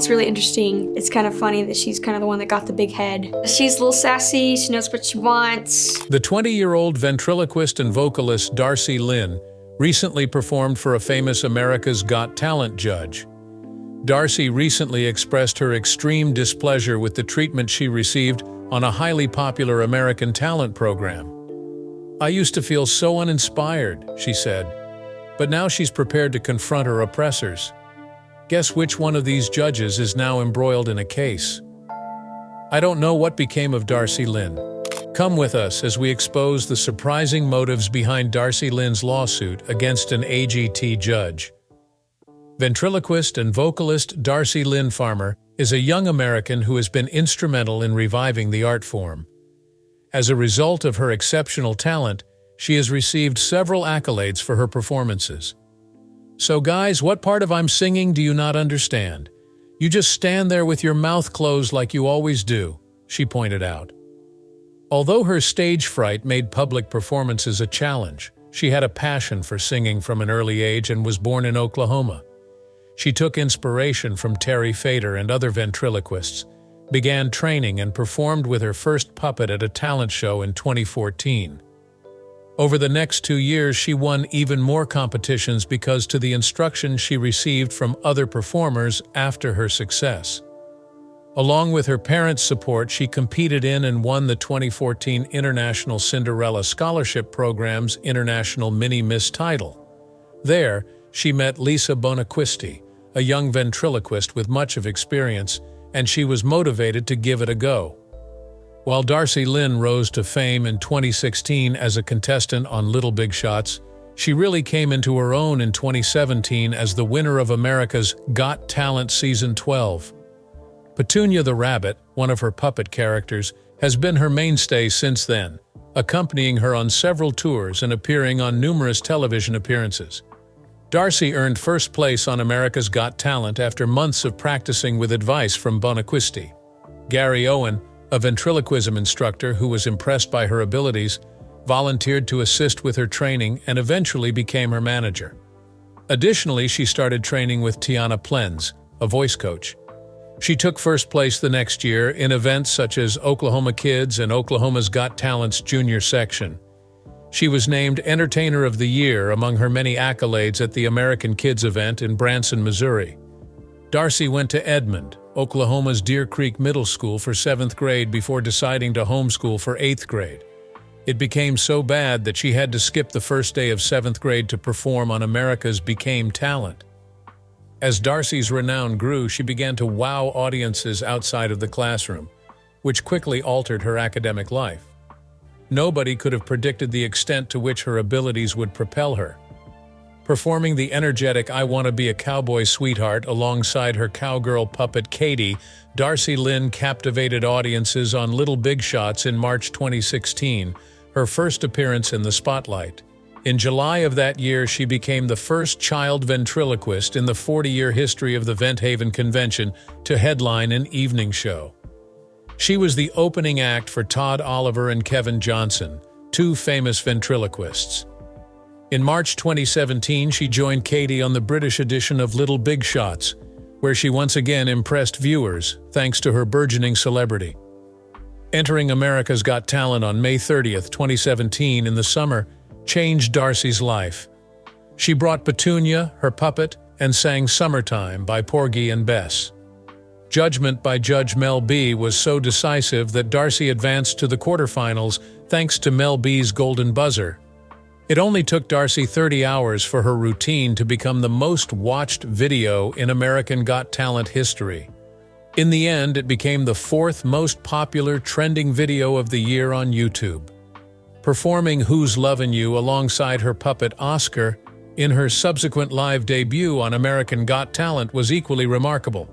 It's really interesting. It's kind of funny that she's kind of the one that got the big head. She's a little sassy, she knows what she wants. The 20-year-old ventriloquist and vocalist Darci Lynne recently performed for a famous America's Got Talent judge. Darci recently expressed her extreme displeasure with the treatment she received on a highly popular American talent program. "I used to feel so uninspired," she said, but now she's prepared to confront her oppressors. Guess which one of these judges is now embroiled in a case? I don't know what became of Darci Lynne. Come with us as we expose the surprising motives behind Darci Lynne's lawsuit against an AGT judge. Ventriloquist and vocalist Darci Lynne Farmer is a young American who has been instrumental in reviving the art form. As a result of her exceptional talent, she has received several accolades for her performances. "So guys, what part of I'm singing do you not understand? You just stand there with your mouth closed like you always do," she pointed out. Although her stage fright made public performances a challenge, she had a passion for singing from an early age and was born in Oklahoma. She took inspiration from Terry Fator and other ventriloquists, began training and performed with her first puppet at a talent show in 2014. Over the next 2 years, she won even more competitions because of the instruction she received from other performers after her success. Along with her parents' support, she competed in and won the 2014 International Cinderella Scholarship Program's International Mini-Miss title. There, she met Lisa Bonaquisti, a young ventriloquist with much of experience, and she was motivated to give it a go. While Darci Lynne rose to fame in 2016 as a contestant on Little Big Shots, she really came into her own in 2017 as the winner of America's Got Talent Season 12. Petunia the Rabbit, one of her puppet characters, has been her mainstay since then, accompanying her on several tours and appearing on numerous television appearances. Darci earned first place on America's Got Talent after months of practicing with advice from Bonaquisti. Gary Owen, a ventriloquism instructor who was impressed by her abilities, volunteered to assist with her training and eventually became her manager. Additionally, she started training with Tiana Plenz, a voice coach. She took first place the next year in events such as Oklahoma Kids and Oklahoma's Got Talent's junior section. She was named Entertainer of the Year among her many accolades at the American Kids event in Branson, Missouri. Darci went to Edmond, Oklahoma's Deer Creek Middle School for 7th grade before deciding to homeschool for 8th grade. It became so bad that she had to skip the first day of 7th grade to perform on America's Became Talent. As Darci's renown grew, she began to wow audiences outside of the classroom, which quickly altered her academic life. Nobody could have predicted the extent to which her abilities would propel her. Performing the energetic "I Want to Be a Cowboy Sweetheart" alongside her cowgirl puppet Katie, Darci Lynne captivated audiences on Little Big Shots in March 2016, her first appearance in the spotlight. In July of that year, she became the first child ventriloquist in the 40-year history of the Vent Haven Convention to headline an evening show. She was the opening act for Todd Oliver and Kevin Johnson, two famous ventriloquists. In March 2017, she joined Katie on the British edition of Little Big Shots, where she once again impressed viewers thanks to her burgeoning celebrity. Entering America's Got Talent on May 30th, 2017 in the summer changed Darci's life. She brought Petunia, her puppet, and sang "Summertime" by Porgy and Bess. Judgment by Judge Mel B was so decisive that Darci advanced to the quarterfinals thanks to Mel B's golden buzzer. It only took Darci 30 hours for her routine to become the most watched video in American Got Talent history. In the end, it became the 4th most popular trending video of the year on YouTube. Performing "Who's Lovin' You" alongside her puppet Oscar in her subsequent live debut on American Got Talent was equally remarkable.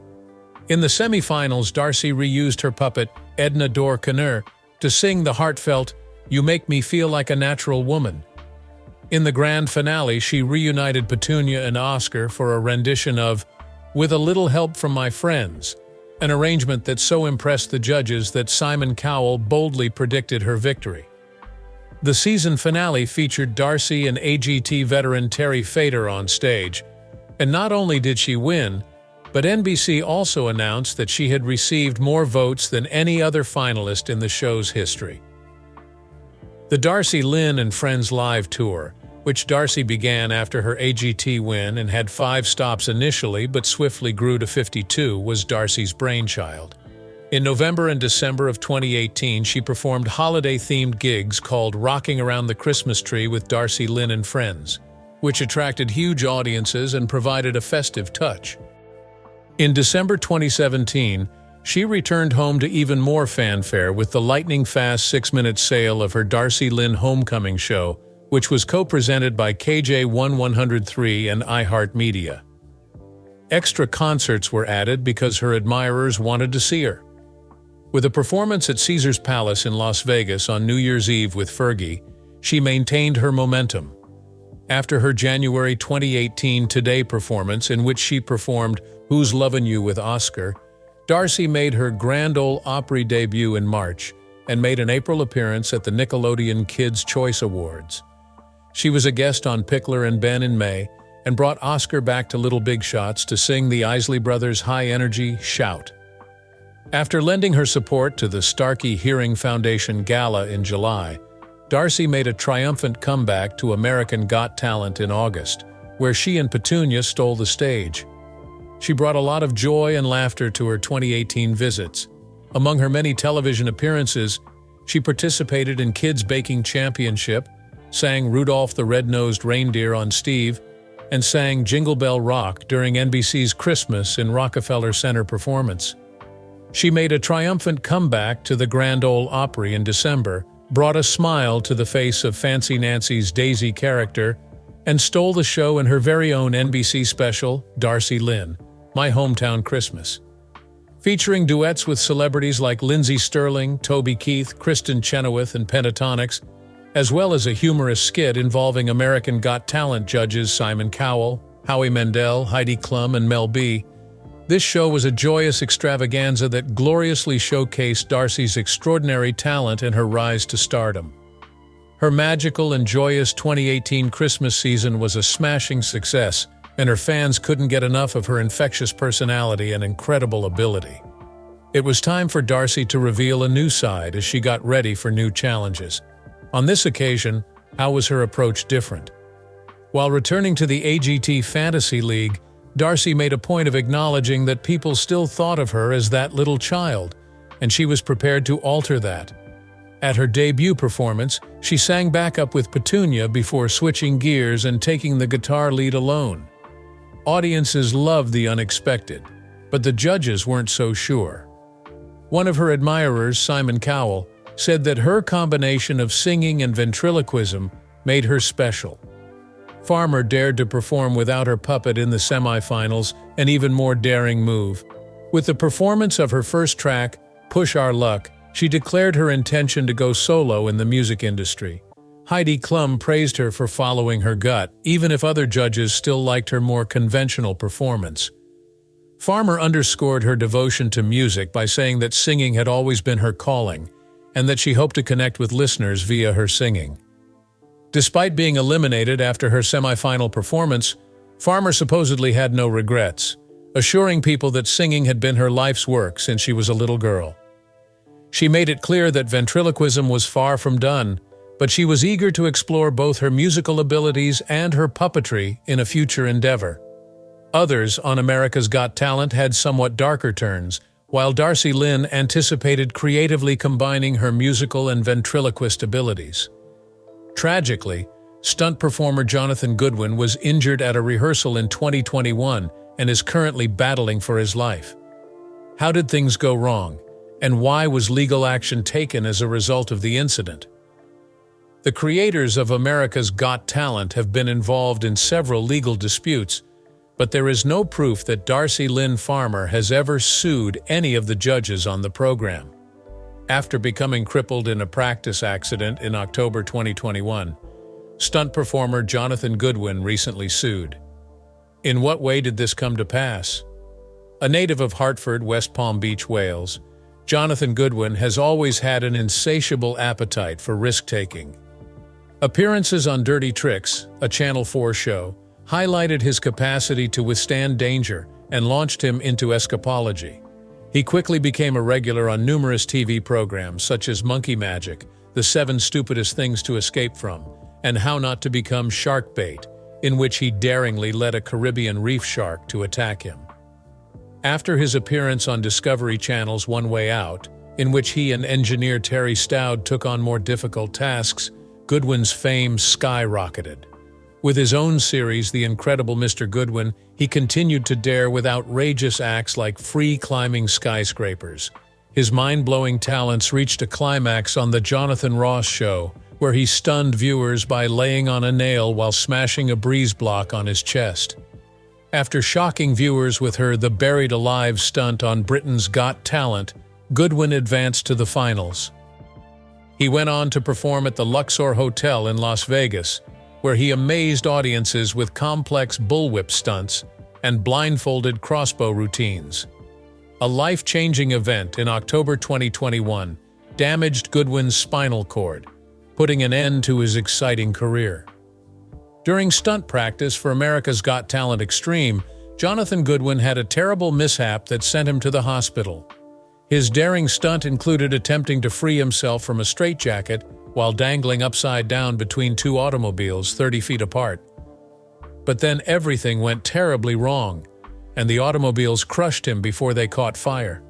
In the semifinals, Darci reused her puppet, Edna Dor Kanner, to sing the heartfelt "You Make Me Feel Like a Natural Woman." In the grand finale, she reunited Petunia and Oscar for a rendition of "With a Little Help from My Friends," an arrangement that so impressed the judges that Simon Cowell boldly predicted her victory. The season finale featured Darci and AGT veteran Terry Fator on stage, and not only did she win, But NBC also announced that she had received more votes than any other finalist in the show's history. The Darci Lynne and Friends Live Tour, which Darci began after her AGT win and had 5 stops initially but swiftly grew to 52, was Darci's brainchild. In November and December of 2018, she performed holiday-themed gigs called Rocking Around the Christmas Tree with Darci Lynne and Friends, which attracted huge audiences and provided a festive touch. In December 2017, she returned home to even more fanfare with the lightning-fast 6-minute sale of her Darci Lynne Homecoming show, which was co-presented by KJ103 and iHeartMedia. Extra concerts were added because her admirers wanted to see her. With a performance at Caesars Palace in Las Vegas on New Year's Eve with Fergie, she maintained her momentum. After her January 2018 Today performance, in which she performed Who's Lovin' You with Oscar, Darci made her Grand Ole Opry debut in March and made an April appearance at the Nickelodeon Kids' Choice Awards. She was a guest on Pickler and Ben in May and brought Oscar back to Little Big Shots to sing the Isley Brothers' high-energy Shout. After lending her support to the Starkey Hearing Foundation Gala in July, Darci made a triumphant comeback to American Got Talent in August, where she and Petunia stole the stage. She brought a lot of joy and laughter to her 2018 visits. Among her many television appearances, she participated in Kids Baking Championship, sang Rudolph the Red-Nosed Reindeer on Steve, and sang Jingle Bell Rock during NBC's Christmas in Rockefeller Center performance. She made a triumphant comeback to the Grand Ole Opry in December, brought a smile to the face of Fancy Nancy's Daisy character, and stole the show in her very own NBC special, Darci Lynne, My Hometown Christmas. Featuring duets with celebrities like Lindsey Sterling, Toby Keith, Kristen Chenoweth, and Pentatonix, as well as a humorous skit involving American Got Talent judges Simon Cowell, Howie Mandel, Heidi Klum, and Mel B. This show was a joyous extravaganza that gloriously showcased Darci's extraordinary talent and her rise to stardom. Her magical and joyous 2018 Christmas season was a smashing success, and her fans couldn't get enough of her infectious personality and incredible ability. It was time for Darci to reveal a new side as she got ready for new challenges. On this occasion, how was her approach different? While returning to the AGT Fantasy League, Darci made a point of acknowledging that people still thought of her as that little child, and she was prepared to alter that. At her debut performance, she sang backup with Petunia before switching gears and taking the guitar lead alone. Audiences loved the unexpected, but the judges weren't so sure. One of her admirers, Simon Cowell, said that her combination of singing and ventriloquism made her special. Farmer dared to perform without her puppet in the semifinals, an even more daring move. With the performance of her first track, Push Our Luck, she declared her intention to go solo in the music industry. Heidi Klum praised her for following her gut, even if other judges still liked her more conventional performance. Farmer underscored her devotion to music by saying that singing had always been her calling, and that she hoped to connect with listeners via her singing. Despite being eliminated after her semifinal performance, Farmer supposedly had no regrets, assuring people that singing had been her life's work since she was a little girl. She made it clear that ventriloquism was far from done, but she was eager to explore both her musical abilities and her puppetry in a future endeavor. Others on America's Got Talent had somewhat darker turns, while Darci Lynne anticipated creatively combining her musical and ventriloquist abilities. Tragically, stunt performer Jonathan Goodwin was injured at a rehearsal in 2021 and is currently battling for his life. How did things go wrong, and why was legal action taken as a result of the incident? The creators of America's Got Talent have been involved in several legal disputes, but there is no proof that Darci Lynne Farmer has ever sued any of the judges on the program. After becoming crippled in a practice accident in October 2021, stunt performer Jonathan Goodwin recently sued. In what way did this come to pass? A native of Hartford, West Palm Beach, Wales, Jonathan Goodwin has always had an insatiable appetite for risk-taking. Appearances on Dirty Tricks, a Channel 4 show, highlighted his capacity to withstand danger and launched him into escapology. He quickly became a regular on numerous TV programs such as Monkey Magic, The 7 Stupidest Things to Escape From, and How Not to Become Shark Bait, in which he daringly led a Caribbean reef shark to attack him. After his appearance on Discovery Channel's One Way Out, in which he and engineer Terry Stout took on more difficult tasks, Goodwin's fame skyrocketed. With his own series, The Incredible Mr. Goodwin, he continued to dare with outrageous acts like free-climbing skyscrapers. His mind-blowing talents reached a climax on The Jonathan Ross Show, where he stunned viewers by laying on a nail while smashing a breeze block on his chest. After shocking viewers with her The Buried Alive stunt on Britain's Got Talent, Goodwin advanced to the finals. He went on to perform at the Luxor Hotel in Las Vegas, where he amazed audiences with complex bullwhip stunts and blindfolded crossbow routines. A life-changing event in October 2021 damaged Goodwin's spinal cord, putting an end to his exciting career. During stunt practice for America's Got Talent Extreme, Jonathan Goodwin had a terrible mishap that sent him to the hospital. His daring stunt included attempting to free himself from a straitjacket while dangling upside down between two automobiles 30 feet apart. But then everything went terribly wrong, and the automobiles crushed him before they caught fire.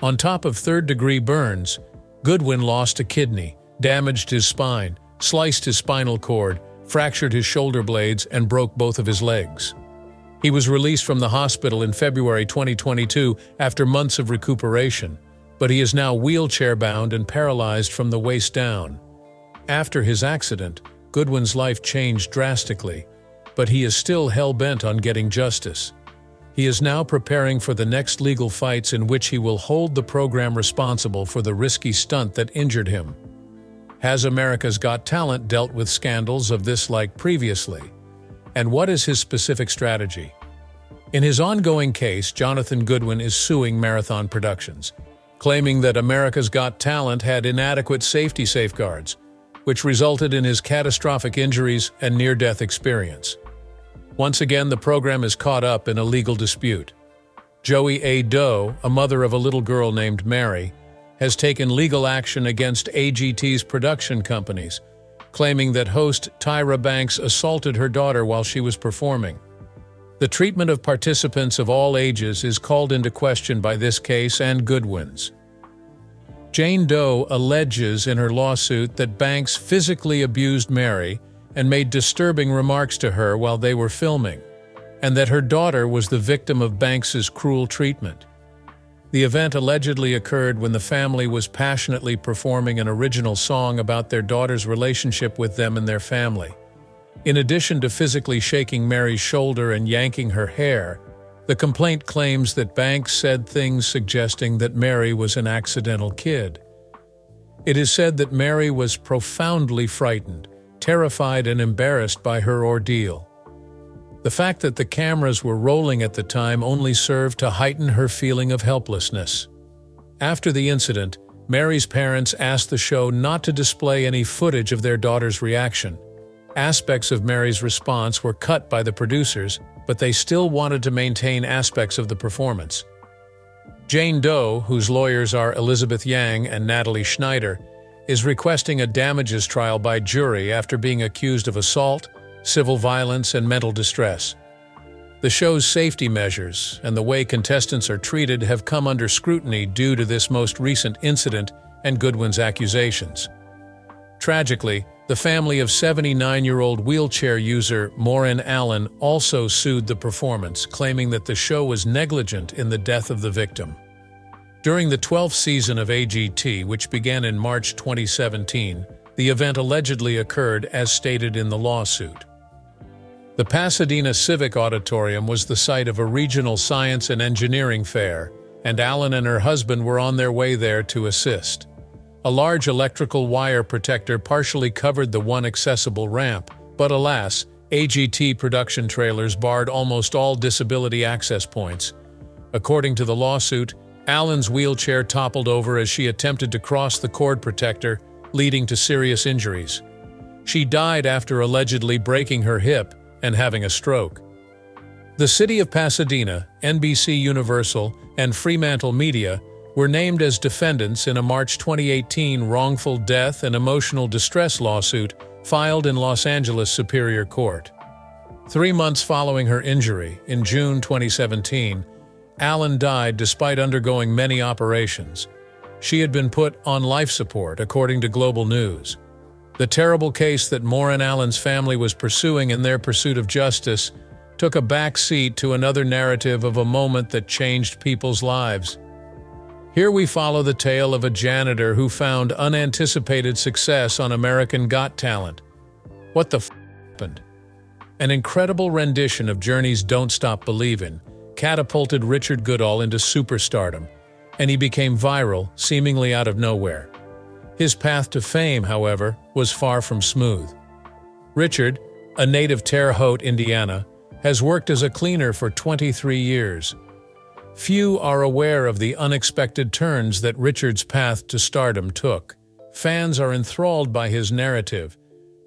On top of third-degree burns, Goodwin lost a kidney, damaged his spine, sliced his spinal cord, fractured his shoulder blades, and broke both of his legs. He was released from the hospital in February 2022 after months of recuperation, but he is now wheelchair-bound and paralyzed from the waist down. After his accident, Goodwin's life changed drastically, but he is still hell-bent on getting justice. He is now preparing for the next legal fights in which he will hold the program responsible for the risky stunt that injured him. Has America's Got Talent dealt with scandals of this like previously? And what is his specific strategy? In his ongoing case, Jonathan Goodwin is suing Marathon Productions, claiming that America's Got Talent had inadequate safety safeguards, which resulted in his catastrophic injuries and near-death experience. Once again, the program is caught up in a legal dispute. Joey A. Doe, a mother of a little girl named Mary, has taken legal action against AGT's production companies, claiming that host Tyra Banks assaulted her daughter while she was performing. The treatment of participants of all ages is called into question by this case and Goodwin's. Jane Doe alleges in her lawsuit that Banks physically abused Mary and made disturbing remarks to her while they were filming, and that her daughter was the victim of Banks's cruel treatment. The event allegedly occurred when the family was passionately performing an original song about their daughter's relationship with them and their family. In addition to physically shaking Mary's shoulder and yanking her hair, the complaint claims that Banks said things suggesting that Mary was an accidental kid. It is said that Mary was profoundly frightened, terrified and embarrassed by her ordeal. The fact that the cameras were rolling at the time only served to heighten her feeling of helplessness. After the incident, Mary's parents asked the show not to display any footage of their daughter's reaction. Aspects of Mary's response were cut by the producers, but they still wanted to maintain aspects of the performance. Jane Doe, whose lawyers are Elizabeth Yang and Natalie Schneider, is requesting a damages trial by jury after being accused of assault, civil violence, and mental distress. The show's safety measures and the way contestants are treated have come under scrutiny due to this most recent incident and Goodwin's accusations. Tragically, the family of 79-year-old wheelchair user Maureen Allen also sued the performance, claiming that the show was negligent in the death of the victim. During the 12th season of AGT, which began in March 2017, the event allegedly occurred as stated in the lawsuit. The Pasadena Civic Auditorium was the site of a regional science and engineering fair, and Allen and her husband were on their way there to assist. A large electrical wire protector partially covered the one accessible ramp, but alas, AGT production trailers barred almost all disability access points. According to the lawsuit, Allen's wheelchair toppled over as she attempted to cross the cord protector, leading to serious injuries. She died after allegedly breaking her hip and having a stroke. The city of Pasadena, NBC Universal, and Fremantle Media were named as defendants in a March 2018 wrongful death and emotional distress lawsuit filed in Los Angeles Superior Court. 3 months following her injury, in June 2017, Allen died despite undergoing many operations. She had been put on life support, according to Global News. The terrible case that Moore and Allen's family was pursuing in their pursuit of justice took a back seat to another narrative of a moment that changed people's lives. Here we follow the tale of a janitor who found unanticipated success on American Got Talent. What the f*** happened? An incredible rendition of Journey's Don't Stop Believin' catapulted Richard Goodall into superstardom, and he became viral, seemingly out of nowhere. His path to fame, however, was far from smooth. Richard, a native Terre Haute, Indiana, has worked as a cleaner for 23 years. Few are aware of the unexpected turns that Richard's path to stardom took. Fans are enthralled by his narrative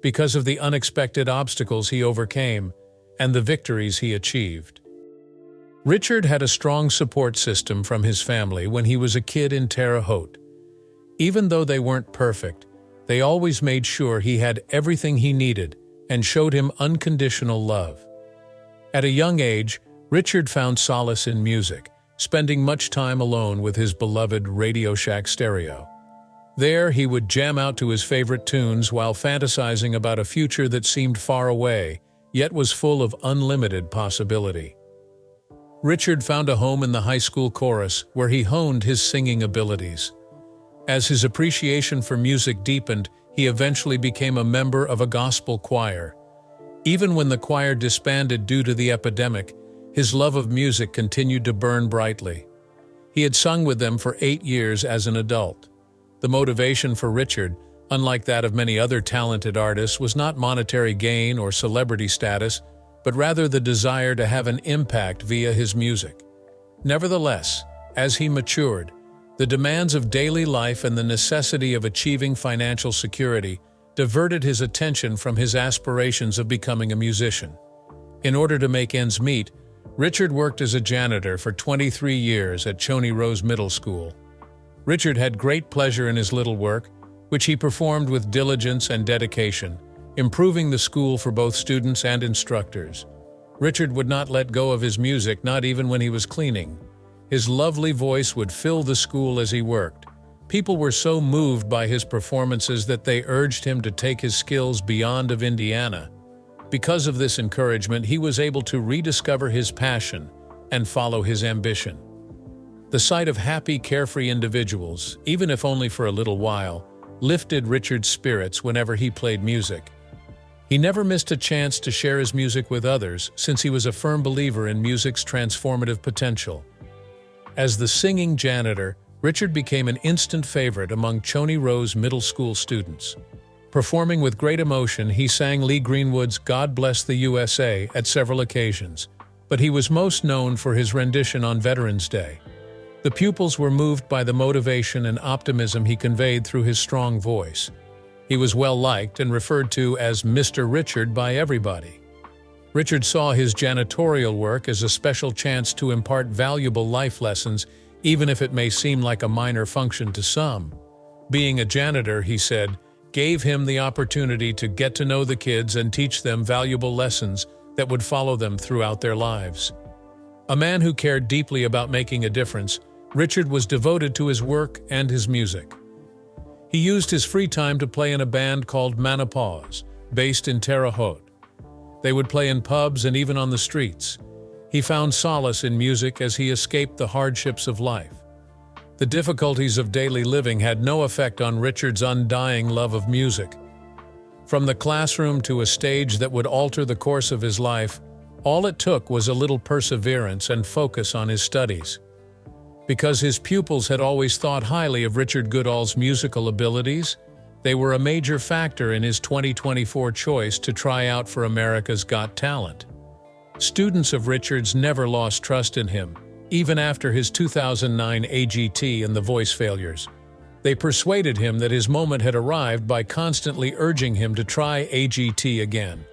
because of the unexpected obstacles he overcame and the victories he achieved. Richard had a strong support system from his family when he was a kid in Terre Haute. Even though they weren't perfect, they always made sure he had everything he needed and showed him unconditional love. At a young age, Richard found solace in music, spending much time alone with his beloved Radio Shack stereo. There, he would jam out to his favorite tunes while fantasizing about a future that seemed far away, yet was full of unlimited possibility. Richard found a home in the high school chorus, where he honed his singing abilities. As his appreciation for music deepened, he eventually became a member of a gospel choir. Even when the choir disbanded due to the epidemic, his love of music continued to burn brightly. He had sung with them for 8 years as an adult. The motivation for Richard, unlike that of many other talented artists, was not monetary gain or celebrity status, but rather the desire to have an impact via his music. Nevertheless, as he matured, the demands of daily life and the necessity of achieving financial security diverted his attention from his aspirations of becoming a musician. In order to make ends meet, Richard worked as a janitor for 23 years at Choney Rose Middle School. Richard had great pleasure in his little work, which he performed with diligence and dedication, improving the school for both students and instructors. Richard would not let go of his music, not even when he was cleaning. His lovely voice would fill the school as he worked. People were so moved by his performances that they urged him to take his skills beyond of Indiana. Because of this encouragement, he was able to rediscover his passion and follow his ambition. The sight of happy, carefree individuals, even if only for a little while, lifted Richard's spirits whenever he played music. He never missed a chance to share his music with others, since he was a firm believer in music's transformative potential. As the singing janitor, Richard became an instant favorite among Choney Rose Middle School students. Performing with great emotion, he sang Lee Greenwood's "God Bless the USA" at several occasions, but he was most known for his rendition on Veterans Day. The pupils were moved by the motivation and optimism he conveyed through his strong voice. He was well-liked and referred to as Mr. Richard by everybody. Richard saw his janitorial work as a special chance to impart valuable life lessons, even if it may seem like a minor function to some. Being a janitor, he said, gave him the opportunity to get to know the kids and teach them valuable lessons that would follow them throughout their lives. A man who cared deeply about making a difference, Richard was devoted to his work and his music. He used his free time to play in a band called Menopause, based in Terre Haute. They would play in pubs and even on the streets. He found solace in music as he escaped the hardships of life. The difficulties of daily living had no effect on Richard's undying love of music. From the classroom to a stage that would alter the course of his life, all it took was a little perseverance and focus on his studies. Because his pupils had always thought highly of Richard Goodall's musical abilities, they were a major factor in his 2024 choice to try out for America's Got Talent. Students of Richard's never lost trust in him, even after his 2009 AGT and the voice failures. They persuaded him that his moment had arrived by constantly urging him to try AGT again.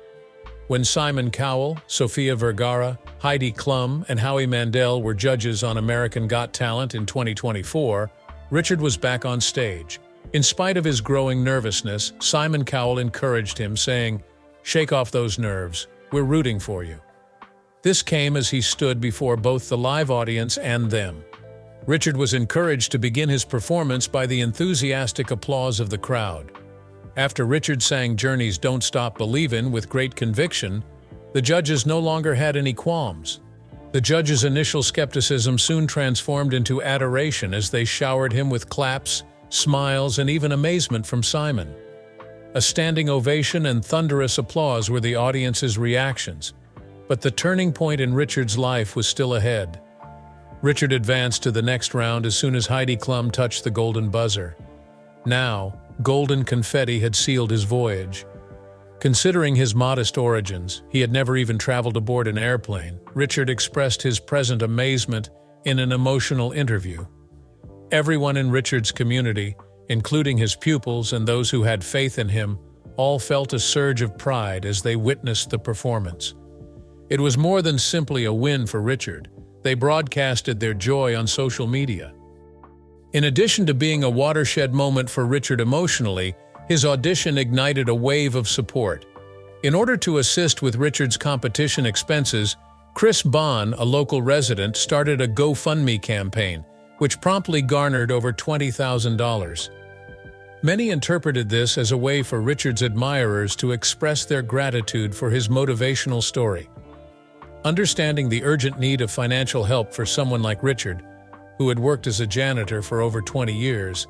When Simon Cowell, Sofia Vergara, Heidi Klum, and Howie Mandel were judges on American Got Talent in 2024, Richard was back on stage. In spite of his growing nervousness, Simon Cowell encouraged him, saying, "Shake off those nerves. We're rooting for you." This came as he stood before both the live audience and them. Richard was encouraged to begin his performance by the enthusiastic applause of the crowd. After Richard sang Journey's Don't Stop Believin' with great conviction, the judges no longer had any qualms. The judges' initial skepticism soon transformed into adoration as they showered him with claps, smiles, and even amazement from Simon. A standing ovation and thunderous applause were the audience's reactions, but the turning point in Richard's life was still ahead. Richard advanced to the next round as soon as Heidi Klum touched the golden buzzer. Now, golden confetti had sealed his voyage. Considering his modest origins, he had never even traveled aboard an airplane. Richard expressed his present amazement in an emotional interview. Everyone in Richard's community, including his pupils and those who had faith in him, all felt a surge of pride as they witnessed the performance. It was more than simply a win for Richard. They broadcasted their joy on social media. In addition to being a watershed moment for Richard emotionally, his audition ignited a wave of support. In order to assist with Richard's competition expenses, Chris Bond, a local resident, started a GoFundMe campaign, which promptly garnered over $20,000. Many interpreted this as a way for Richard's admirers to express their gratitude for his motivational story. Understanding the urgent need of financial help for someone like Richard, who had worked as a janitor for over 20 years,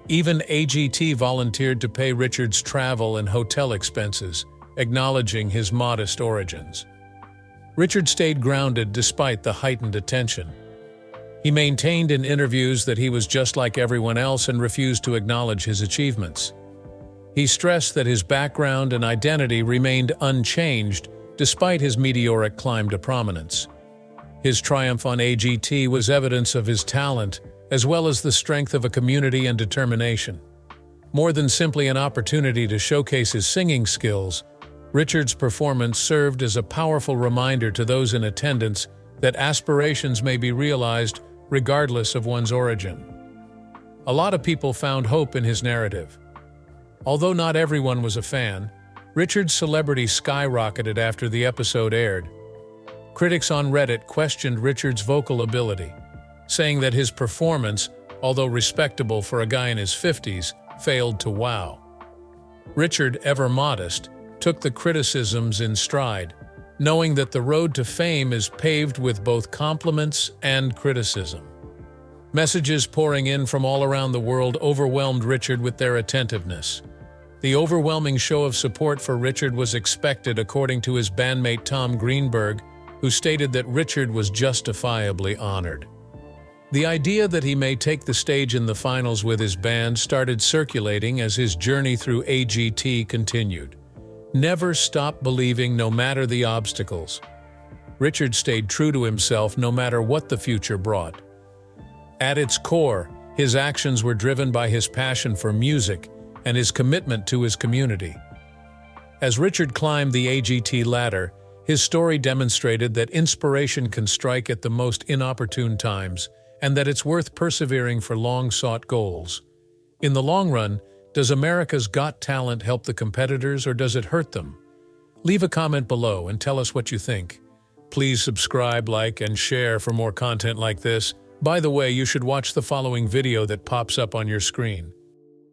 even AGT volunteered to pay Richard's travel and hotel expenses, acknowledging his modest origins. Richard stayed grounded despite the heightened attention. He maintained in interviews that he was just like everyone else and refused to acknowledge his achievements. He stressed that his background and identity remained unchanged despite his meteoric climb to prominence. His triumph on AGT was evidence of his talent, as well as the strength of a community and determination. More than simply an opportunity to showcase his singing skills, Richard's performance served as a powerful reminder to those in attendance that aspirations may be realized regardless of one's origin. A lot of people found hope in his narrative. Although not everyone was a fan, Richard's celebrity skyrocketed after the episode aired. Critics on Reddit questioned Richard's vocal ability, saying that his performance, although respectable for a guy in his 50s, failed to wow. Richard, ever modest, took the criticisms in stride, knowing that the road to fame is paved with both compliments and criticism. Messages pouring in from all around the world overwhelmed Richard with their attentiveness. The overwhelming show of support for Richard was expected, according to his bandmate Tom Greenberg, who stated that Richard was justifiably honored. The idea that he may take the stage in the finals with his band started circulating as his journey through AGT continued. Never stop believing no matter the obstacles. Richard stayed true to himself no matter what the future brought. At its core, his actions were driven by his passion for music and his commitment to his community. As Richard climbed the AGT ladder, his story demonstrated that inspiration can strike at the most inopportune times, and that it's worth persevering for long-sought goals. In the long run, does America's Got Talent help the competitors or does it hurt them? Leave a comment below and tell us what you think. Please subscribe, like, and share for more content like this. By the way, you should watch the following video that pops up on your screen.